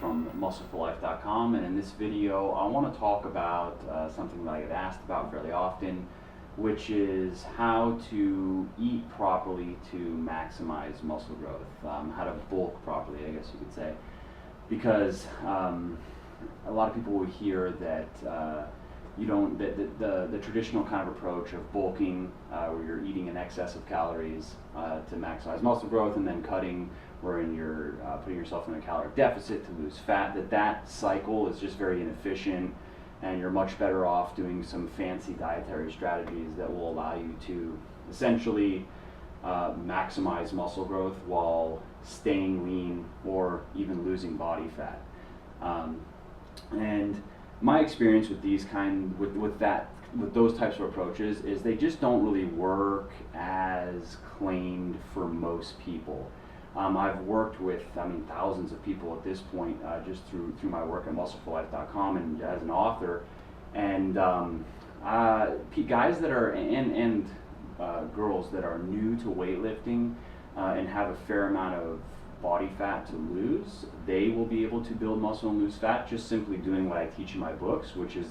from muscleforlife.com, and in this video I want to talk about something that I get asked about fairly often, which is how to eat properly to maximize muscle growth, how to bulk properly, I guess you could say, because a lot of people will hear that the traditional kind of approach of bulking, where you're eating in excess of calories to maximize muscle growth, and then cutting, wherein you're putting yourself in a caloric deficit to lose fat, that cycle is just very inefficient, and you're much better off doing some fancy dietary strategies that will allow you to essentially maximize muscle growth while staying lean or even losing body fat. And my experience with with those types of approaches is they just don't really work as claimed for most people. I've worked with thousands of people at this point, just through my work at muscleforlife.com and as an author, and guys that are and girls that are new to weightlifting and have a fair amount of body fat to lose, they will be able to build muscle and lose fat just simply doing what I teach in my books, which is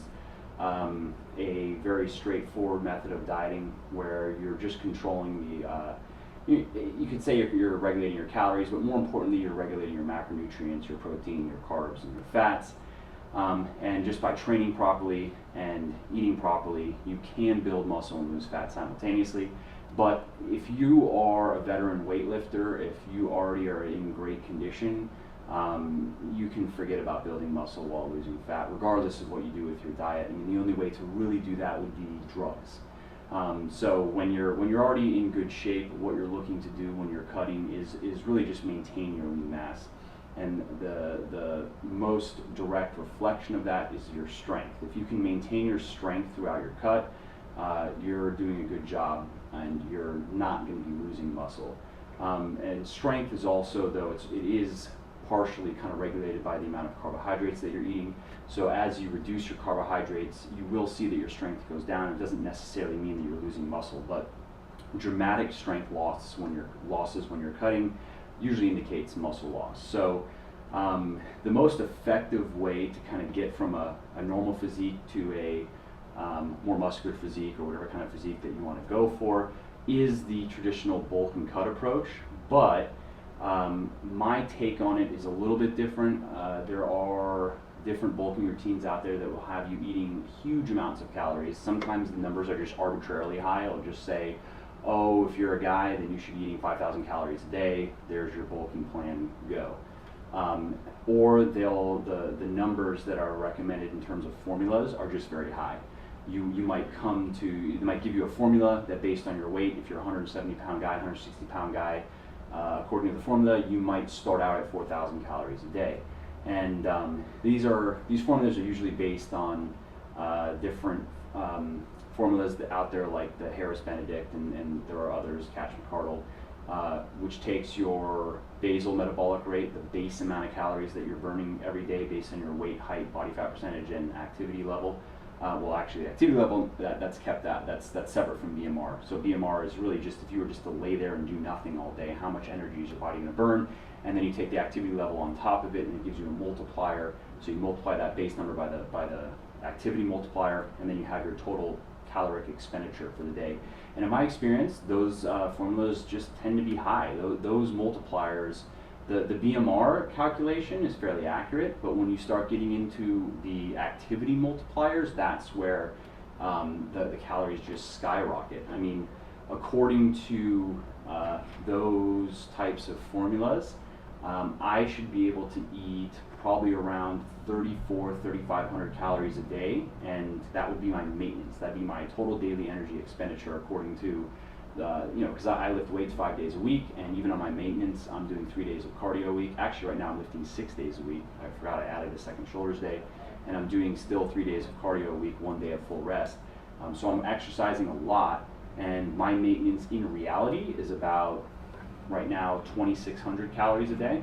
a very straightforward method of dieting where you're just controlling the you could say you're regulating your calories, but more importantly you're regulating your macronutrients, your protein, your carbs, and your fats. And just by training properly and eating properly, you can build muscle and lose fat simultaneously. But if you are a veteran weightlifter, if you already are in great condition, you can forget about building muscle while losing fat, regardless of what you do with your diet. I mean, the only way to really do that would be drugs. So when you're already in good shape, what you're looking to do when you're cutting is really just maintain your lean mass. And the most direct reflection of that is your strength. If you can maintain your strength throughout your cut, you're doing a good job, and you're not going to be losing muscle. And strength is also, though, it is partially kind of regulated by the amount of carbohydrates that you're eating. So as you reduce your carbohydrates, you will see that your strength goes down. It doesn't necessarily mean that you're losing muscle, but dramatic strength losses when you're cutting usually indicates muscle loss. So the most effective way to kind of get from a normal physique to a more muscular physique, or whatever kind of physique that you want to go for, is the traditional bulk and cut approach. But my take on it is a little bit different. There are different bulking routines out there that will have you eating huge amounts of calories. Sometimes the numbers are just arbitrarily high. It'll just say, oh, if you're a guy, then you should be eating 5,000 calories a day. There's your bulking plan, go. Or the numbers that are recommended in terms of formulas are just very high. They might give you a formula that, based on your weight, if you're a 170 pound guy, 160 pound guy, according to the formula, you might start out at 4,000 calories a day. And these formulas are usually based on different formulas out there, like the Harris Benedict, and there are others, Catch McCardle, which takes your basal metabolic rate, the base amount of calories that you're burning every day based on your weight, height, body fat percentage, and activity level. Well, actually, the activity level, that's separate from BMR. So BMR is really just, if you were just to lay there and do nothing all day, how much energy is your body going to burn? And then you take the activity level on top of it, and it gives you a multiplier. So you multiply that base number by the activity multiplier, and then you have your total caloric expenditure for the day. And in my experience, those formulas just tend to be high. Those multipliers, the BMR calculation is fairly accurate, but when you start getting into the activity multipliers, that's where the calories just skyrocket. I mean, according to those types of formulas, I should be able to eat probably around 3,500 calories a day, and that would be my maintenance. That'd be my total daily energy expenditure, according to because I lift weights 5 days a week, and even on my maintenance, I'm doing 3 days of cardio a week. Actually, right now I'm lifting 6 days a week. I forgot I added a second shoulders day, and I'm doing still 3 days of cardio a week, 1 day of full rest. So I'm exercising a lot, and my maintenance in reality is about, right now, 2,600 calories a day.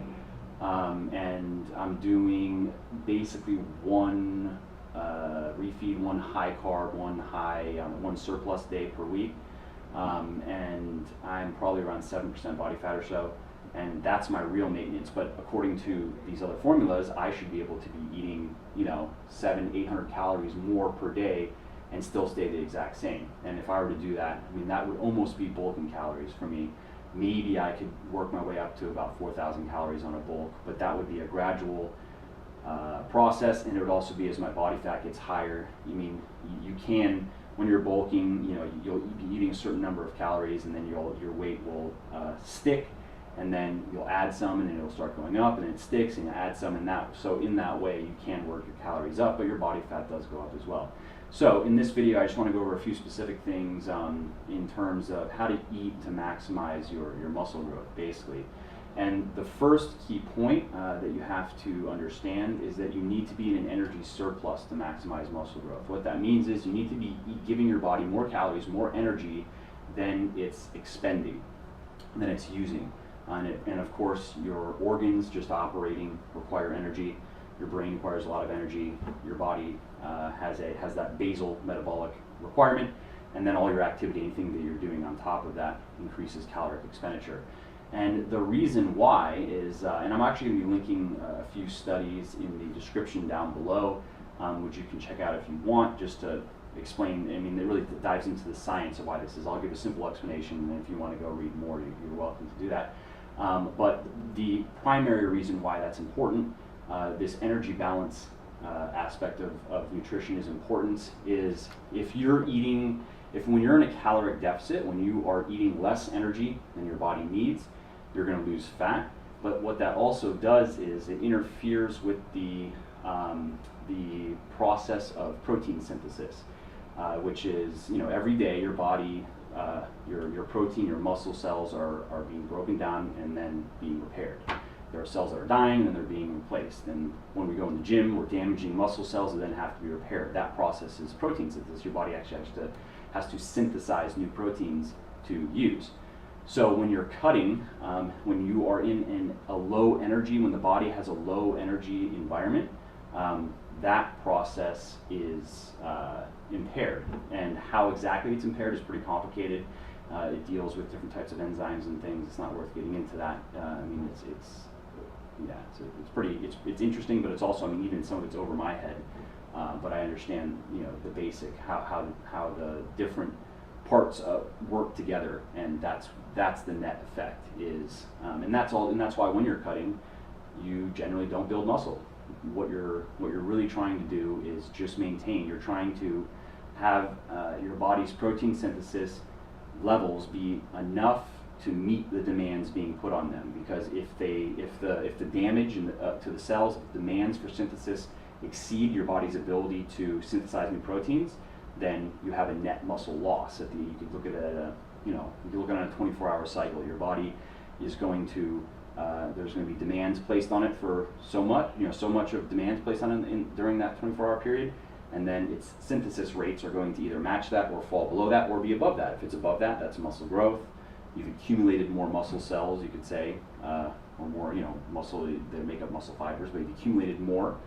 And I'm doing basically one refeed, one high carb, one surplus day per week. And I'm probably around 7% body fat or so. and that's my real maintenance. But according to these other formulas, I should be able to be eating, 700-800 calories more per day and still stay the exact same. And if I were to do that, I mean, that would almost be bulking calories for me. Maybe I could work my way up to about 4,000 calories on a bulk, but that would be a gradual process, and it would also be as my body fat gets higher. I mean, you can, when you're bulking, you'll be eating a certain number of calories, and then your weight will stick, and then you'll add some, and then it'll start going up, and then it sticks, and you add some, and so in that way you can work your calories up, but your body fat does go up as well. So in this video, I just want to go over a few specific things in terms of how to eat to maximize your muscle growth, basically. And the first key point that you have to understand is that you need to be in an energy surplus to maximize muscle growth. What that means is you need to be giving your body more calories, more energy than it's expending, than it's using. And of course, your organs just operating require energy. Your brain requires a lot of energy. Your body has that basal metabolic requirement, and then all your activity, anything that you're doing on top of that, increases caloric expenditure. And the reason why is, and I'm actually going to be linking a few studies in the description down below, which you can check out if you want, just to explain. I mean, it really dives into the science of why this is. I'll give a simple explanation, and if you want to go read more, you're welcome to do that. But the primary reason why that's important, this energy balance aspect of nutrition is important, is when you're in a caloric deficit, when you are eating less energy than your body needs, you're going to lose fat. But what that also does is it interferes with the process of protein synthesis, which is, every day your body, your protein, your muscle cells are being broken down and then being repaired. There are cells that are dying and they're being replaced. And when we go in the gym, we're damaging muscle cells that then have to be repaired. That process is protein synthesis. Your body actually has to synthesize new proteins to use. So when you're cutting, when you are in a low energy, when the body has a low energy environment, that process is impaired. And how exactly it's impaired is pretty complicated. It deals with different types of enzymes and things. It's not worth getting into that. I mean, it's interesting, but it's also, even some of it's over my head. But I understand, the basic, how the different parts work together, and that's the net effect is, and that's why when you're cutting, you generally don't build muscle. What you're really trying to do is just maintain. You're trying to have your body's protein synthesis levels be enough to meet the demands being put on them, because if the damage to the cells, if the demands for synthesis exceed your body's ability to synthesize new proteins, then you have a net muscle loss. You could look at it you could look at it on a 24-hour cycle. Your body is going to there's going to be demands placed on it for so much of demands placed on it during that 24-hour period, and then its synthesis rates are going to either match that or fall below that or be above that. If it's above that, that's muscle growth. You've accumulated more muscle cells, you could say, or more, muscle that make up muscle fibers, but you've accumulated more.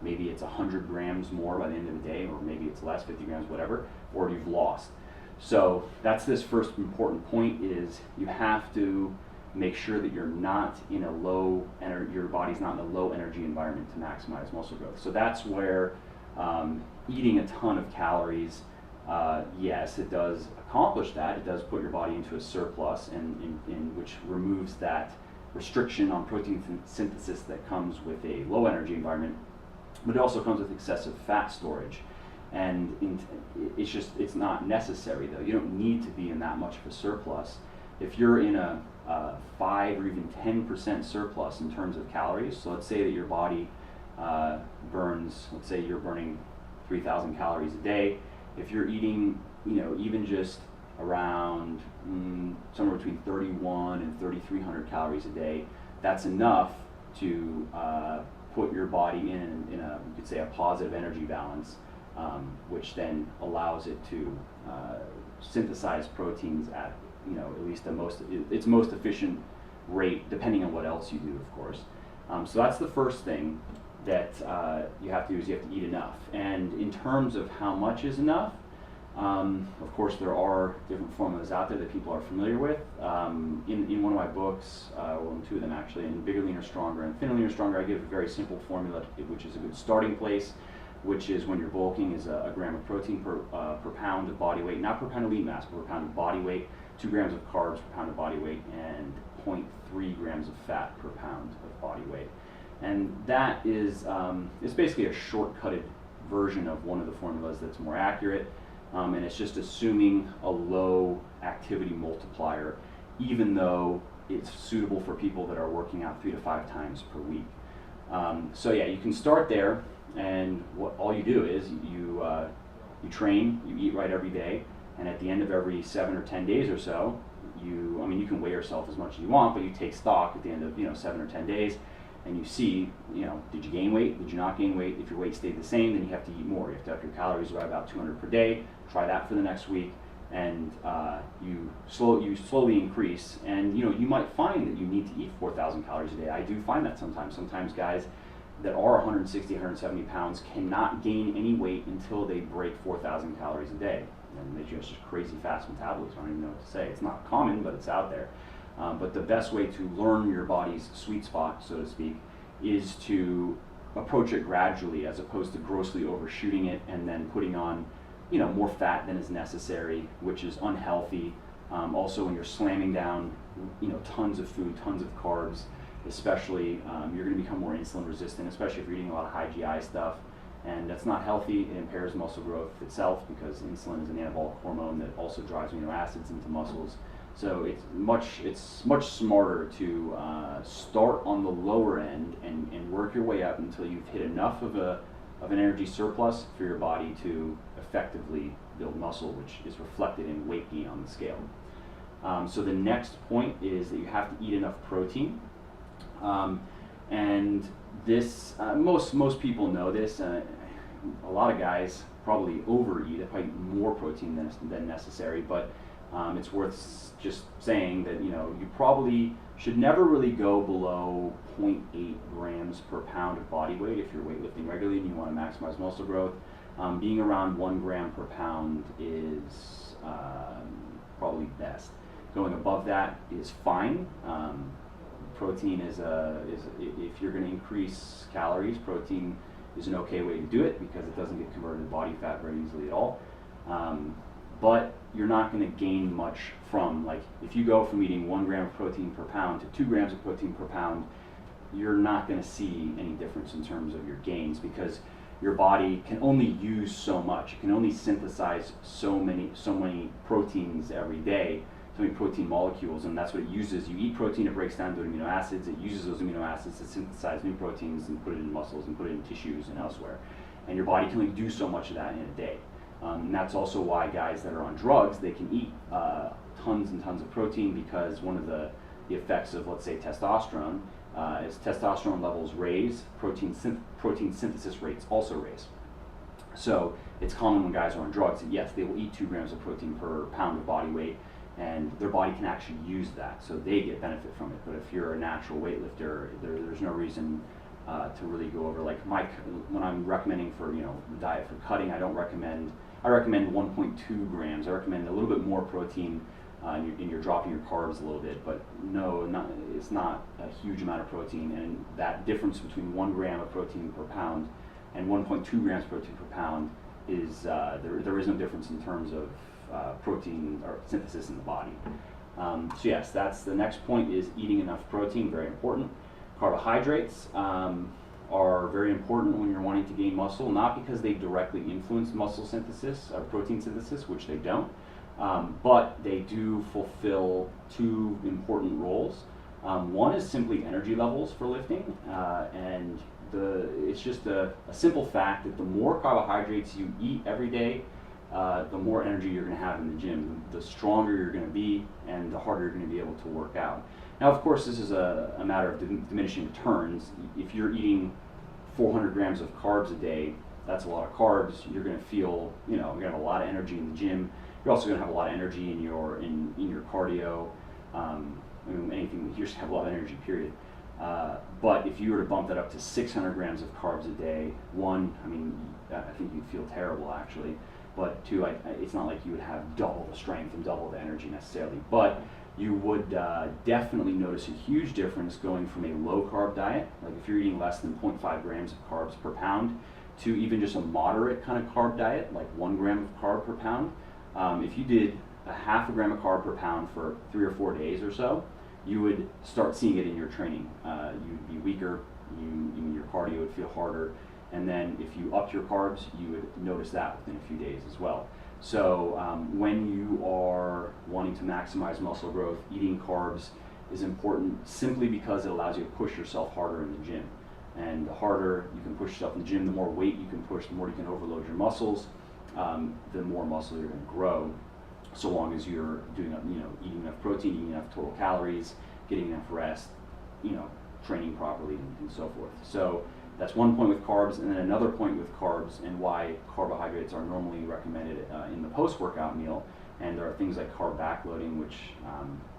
Maybe it's 100 grams more by the end of the day, or maybe it's less, 50 grams, whatever, or you've lost. So that's this first important point, is you have to make sure that you're not in a low energy, your body's not in a low energy environment to maximize muscle growth. So that's where eating a ton of calories, yes, it does accomplish that. It does put your body into a surplus, and which removes that restriction on protein synthesis that comes with a low energy environment. But it also comes with excessive fat storage, and it's not necessary though. You don't need to be in that much of a surplus. If you're in a 5 or even 10% surplus in terms of calories, so let's say that your body burns, let's say you're burning 3,000 calories a day. If you're eating, even just around somewhere between 31 and 3,300 calories a day, that's enough to put your body in a, you could say, a positive energy balance, which then allows it to synthesize proteins at, at least its most efficient rate, depending on what else you do, of course. So that's the first thing that you have to do, is you have to eat enough. And in terms of how much is enough, Of course, there are different formulas out there that people are familiar with. In one of my books, well, in two of them actually, in Bigger, Leaner, Stronger and Thinner, Leaner, Stronger, I give a very simple formula, which is a good starting place, which is when you're bulking is a gram of protein per pound of body weight, not per pound of lean mass, but per pound of body weight, 2 grams of carbs per pound of body weight, and 0.3 grams of fat per pound of body weight. And that is it's basically a shortcutted version of one of the formulas that's more accurate. And it's just assuming a low activity multiplier, even though it's suitable for people that are working out 3 to 5 times per week. So yeah, you can start there, and all you do is you train, you eat right every day, and at the end of every 7 or 10 days or so, you can weigh yourself as much as you want, but you take stock at the end of 7 or 10 days, and you see, did you gain weight? Did you not gain weight? If your weight stayed the same, then you have to eat more. You have to up your calories by about 200 per day. Try that for the next week, and you slowly increase. And you might find that you need to eat 4,000 calories a day. I do find that sometimes. Sometimes guys that are 160, 170 pounds cannot gain any weight until they break 4,000 calories a day. And they just crazy fast metabolism. I don't even know what to say. It's not common, but it's out there. But the best way to learn your body's sweet spot, so to speak, is to approach it gradually, as opposed to grossly overshooting it and then putting on more fat than is necessary, which is unhealthy. Also, when you're slamming down tons of food, tons of carbs, especially, you're going to become more insulin resistant, especially if you're eating a lot of high GI stuff, and that's not healthy. It impairs muscle growth itself, because insulin is an anabolic hormone that also drives amino acids into muscles. So it's much smarter to start on the lower end and work your way up until you've hit enough of an energy surplus for your body to effectively build muscle, which is reflected in weight gain on the scale. So the next point is that you have to eat enough protein, and this most people know this. A lot of guys probably overeat. They probably eat more protein than necessary, but it's worth just saying that you probably should never really go below 0.8 grams per pound of body weight if you're weightlifting regularly and you want to maximize muscle growth. Being around 1 gram per pound is probably best. Going above that is fine. Protein is if you're going to increase calories, protein is an okay way to do it, because it doesn't get converted to body fat very easily at all. But you're not going to gain much from, if you go from eating 1 gram of protein per pound to 2 grams of protein per pound, you're not going to see any difference in terms of your gains, because your body can only use so much. It can only synthesize so many proteins every day, so many protein molecules, and that's what it uses. You eat protein, it breaks down to amino acids. It uses those amino acids to synthesize new proteins and put it in muscles and put it in tissues and elsewhere. And your body can only do so much of that in a day. And that's also why guys that are on drugs, they can eat tons and tons of protein, because one of the effects of, let's say, testosterone is testosterone levels raise, protein synthesis rates also raise. So it's common when guys are on drugs that, yes, they will eat 2 grams of protein per pound of body weight, and their body can actually use that, so they get benefit from it. But if you're a natural weightlifter, there's no reason to really go over, when I'm recommending for the diet for cutting, I recommend 1.2 grams. I recommend a little bit more protein, and you're dropping your carbs a little bit, but it's not a huge amount of protein. And that difference between 1 gram of protein per pound and 1.2 grams of protein per pound is there is no difference in terms of protein or synthesis in the body. So yes, that's the next point, is eating enough protein, very important. Carbohydrates are very important when you're wanting to gain muscle, not because they directly influence muscle synthesis or protein synthesis, which they don't, but they do fulfill 2 important roles. One is simply energy levels for lifting, and it's just a simple fact that the more carbohydrates you eat every day, the more energy you're going to have in the gym, the stronger you're going to be, and the harder you're going to be able to work out. Now, of course, this is a matter of diminishing returns. If you're eating 400 grams of carbs a day, that's a lot of carbs. You're going to feel, you're going to have a lot of energy in the gym. You're also going to have a lot of energy in your cardio. Anything, you just have a lot of energy, period. But if you were to bump that up to 600 grams of carbs a day, one, I mean, I think you'd feel terrible actually. But two, it's not like you would have double the strength and double the energy necessarily. But you would definitely notice a huge difference going from a low carb diet, like if you're eating less than 0.5 grams of carbs per pound, to even just a moderate kind of carb diet, like 1 gram of carb per pound. If you did a half a gram of carb per pound for 3 or 4 days or so, you would start seeing it in your training. You'd be weaker, your cardio would feel harder, and then if you upped your carbs, you would notice that within a few days as well. So when you are wanting to maximize muscle growth, eating carbs is important simply because it allows you to push yourself harder in the gym. And the harder you can push yourself in the gym, the more weight you can push, the more you can overload your muscles, the more muscle you're going to grow, so long as you're doing, eating enough protein, eating enough total calories, getting enough rest, training properly, and so forth. So that's one point with carbs, and then another point with carbs and why carbohydrates are normally recommended in the post-workout meal. And there are things like carb backloading, which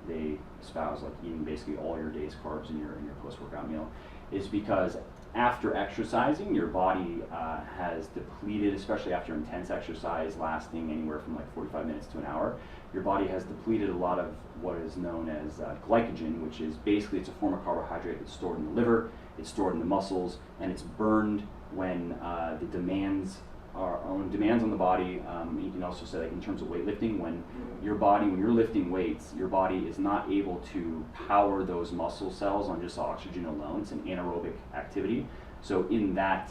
they espouse, like eating basically all your day's carbs in your post-workout meal, is because after exercising, your body has depleted, especially after intense exercise lasting anywhere from like 45 minutes to an hour, your body has depleted a lot of what is known as glycogen, which is basically, it's a form of carbohydrate that's stored in the liver, it's stored in the muscles, and it's burned when the demands on the body. You can also say, like in terms of weightlifting, when you're lifting weights, your body is not able to power those muscle cells on just oxygen alone. It's an anaerobic activity. So in that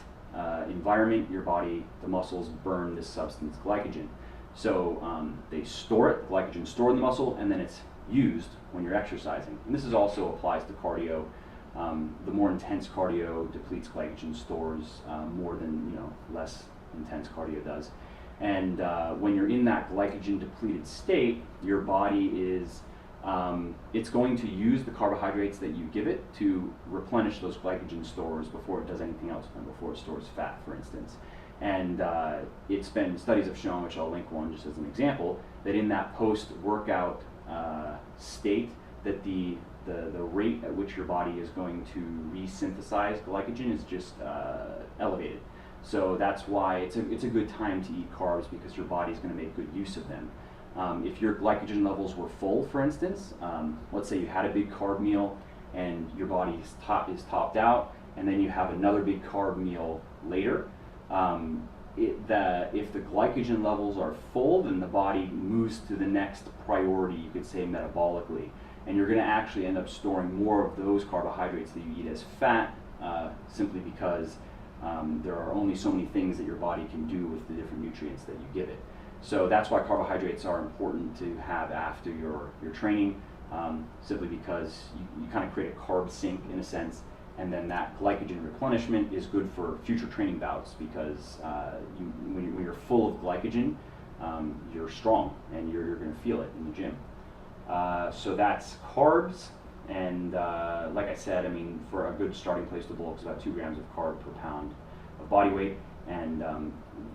environment, the muscles burn this substance, glycogen. So they store it, glycogen stored in the muscle, and then it's used when you're exercising. And this also applies to cardio. The more intense cardio depletes glycogen stores more than less intense cardio does. And when you're in that glycogen depleted state, your body is it's going to use the carbohydrates that you give it to replenish those glycogen stores before it does anything else with them, before it stores fat, for instance. And studies have shown, which I'll link one just as an example, that in that post-workout state, that the rate at which your body is going to resynthesize glycogen is just elevated. So that's why it's a good time to eat carbs, because your body's going to make good use of them. If your glycogen levels were full, for instance, let's say you had a big carb meal and your body is topped out, and then you have another big carb meal later, if the glycogen levels are full, then the body moves to the next priority, you could say metabolically, and you're going to actually end up storing more of those carbohydrates that you eat as fat, simply because there are only so many things that your body can do with the different nutrients that you give it. So that's why carbohydrates are important to have after your training, simply because you kind of create a carb sink in a sense, and then that glycogen replenishment is good for future training bouts, because when you're full of glycogen, you're strong and you're going to feel it in the gym. So that's carbs. And like I said, I mean, for a good starting place to bulk, it's about 2 grams of carb per pound of body weight. And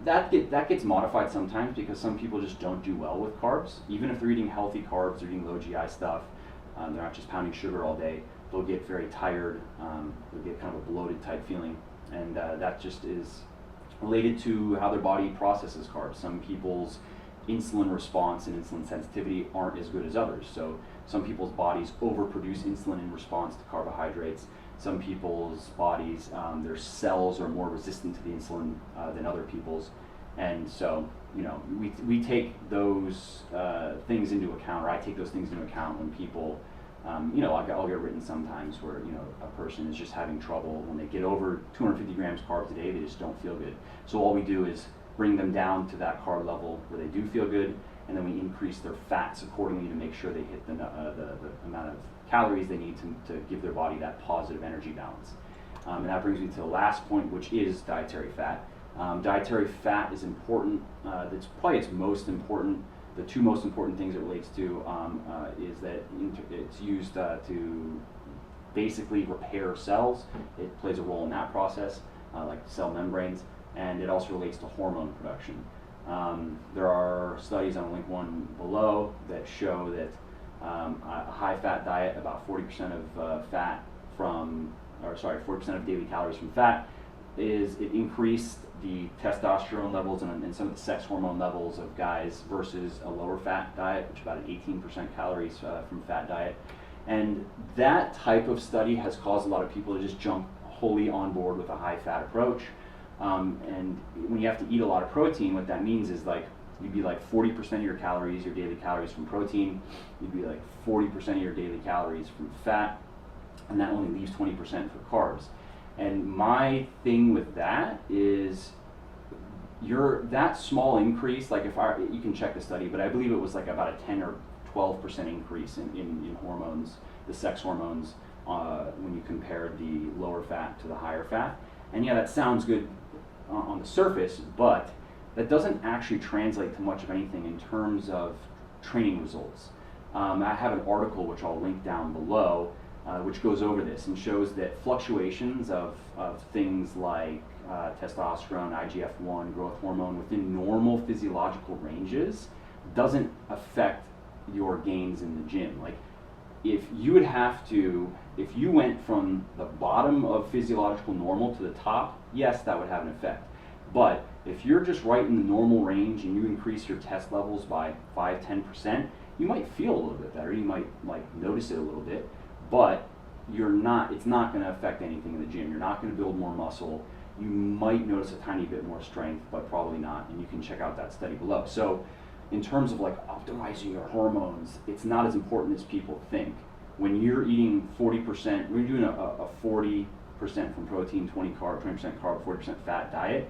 that gets modified sometimes, because some people just don't do well with carbs. Even if they're eating healthy carbs, they're eating low GI stuff, they're not just pounding sugar all day, they'll get very tired, they'll get kind of a bloated type feeling. And that just is related to how their body processes carbs. Some people's insulin response and insulin sensitivity aren't as good as others. So some people's bodies overproduce insulin in response to carbohydrates. Some people's bodies, their cells are more resistant to the insulin than other people's. And so, we take those things into account, or I take those things into account when people, I'll get written sometimes where, a person is just having trouble when they get over 250 grams carbs a day, they just don't feel good. So all we do is bring them down to that carb level where they do feel good, and then we increase their fats accordingly to make sure they hit the amount of calories they need to give their body that positive energy balance. And that brings me to the last point, which is dietary fat. Dietary fat is important. That's probably its most important. The two most important things it relates to is that it's used to basically repair cells. It plays a role in that process, like cell membranes, and it also relates to hormone production. There are studies, I'll link one below, that show that a high-fat diet, about 40% of fat of daily calories from fat, is it increased the testosterone levels and some of the sex hormone levels of guys versus a lower fat diet, which is about an 18% calories from fat diet. And that type of study has caused a lot of people to just jump wholly on board with a high fat approach. And when you have to eat a lot of protein, what that means is like you'd be like 40% of your calories, your daily calories from protein, you'd be like 40% of your daily calories from fat, and that only leaves 20% for carbs. And my thing with that is that small increase, like you can check the study, but I believe it was like about a 10 or 12% increase in hormones, the sex hormones, when you compared the lower fat to the higher fat. And yeah, that sounds good on the surface, but that doesn't actually translate to much of anything in terms of training results. I have an article which I'll link down below, which goes over this and shows that fluctuations of things like testosterone, IGF-1, growth hormone within normal physiological ranges doesn't affect your gains in the gym. Like if you went from the bottom of physiological normal to the top, yes, that would have an effect. But if you're just right in the normal range and you increase your test levels by 5-10%, you might feel a little bit better. You might like notice it a little bit, but it's not going to affect anything in the gym. You're not going to build more muscle. You might notice a tiny bit more strength, but probably not. And you can check out that study below. So in terms of like optimizing your hormones, it's not as important as people think. When you're eating 40%, when you're doing a 40% from protein, 20% carb, 40% fat diet,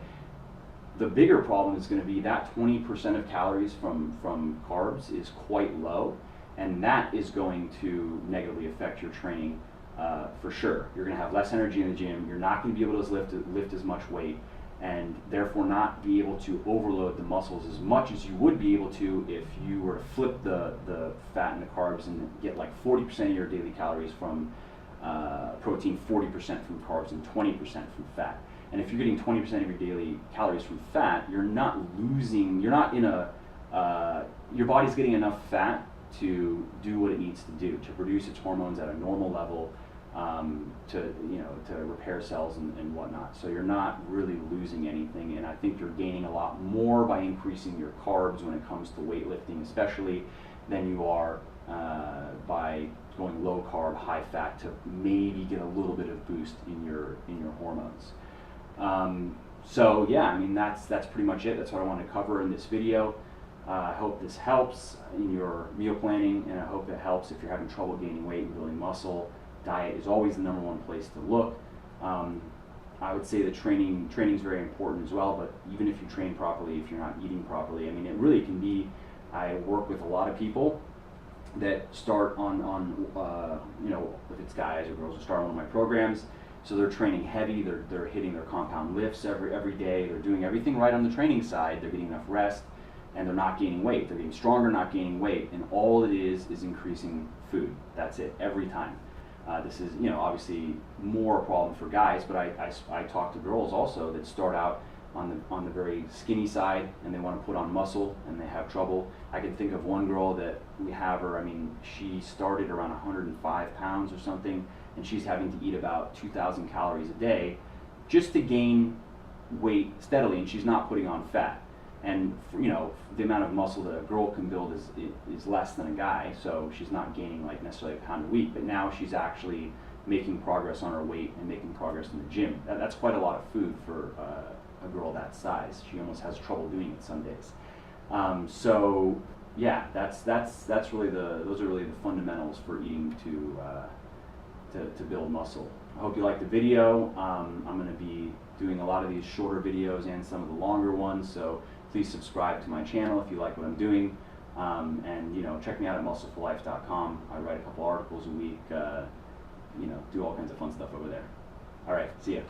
the bigger problem is going to be that 20% of calories from carbs is quite low, and that is going to negatively affect your training for sure. You're going to have less energy in the gym. You're not going to be able to lift as much weight, and therefore not be able to overload the muscles as much as you would be able to if you were to flip the fat and the carbs and get like 40% of your daily calories from protein, 40% from carbs, and 20% from fat. And if you're getting 20% of your daily calories from fat, your body's getting enough fat to do what it needs to do, to produce its hormones at a normal level, to repair cells and whatnot. So you're not really losing anything, and I think you're gaining a lot more by increasing your carbs when it comes to weightlifting especially than you are by going low carb, high fat to maybe get a little bit of boost in your hormones. So yeah, I mean that's pretty much it. That's what I wanted to cover in this video. I hope this helps in your meal planning, and I hope it helps if you're having trouble gaining weight and building muscle. Diet is always the number one place to look. I would say that training is very important as well, but even if you train properly, if you're not eating properly, I mean it really can be, I work with a lot of people that start on if it's guys or girls who start on one of my programs. So they're training heavy, they're hitting their compound lifts every day, they're doing everything right on the training side, they're getting enough rest, and they're not gaining weight. They're getting stronger, not gaining weight, and all it is increasing food. That's it, every time. This is, obviously more a problem for guys, but I talk to girls also that start out on the very skinny side, and they want to put on muscle, and they have trouble. I can think of one girl that we have her, she started around 105 pounds or something, and she's having to eat about 2,000 calories a day just to gain weight steadily, and she's not putting on fat. And the amount of muscle that a girl can build is less than a guy, so she's not gaining like necessarily a pound a week, but now she's actually making progress on her weight and making progress in the gym. That's quite a lot of food for a girl that size. She almost has trouble doing it some days. So yeah, those are really the fundamentals for eating to build muscle. I hope you liked the video. I'm going to be doing a lot of these shorter videos and some of the longer ones, so please subscribe to my channel if you like what I'm doing, and check me out at muscleforlife.com. I write a couple articles a week, do all kinds of fun stuff over there. All right, see ya.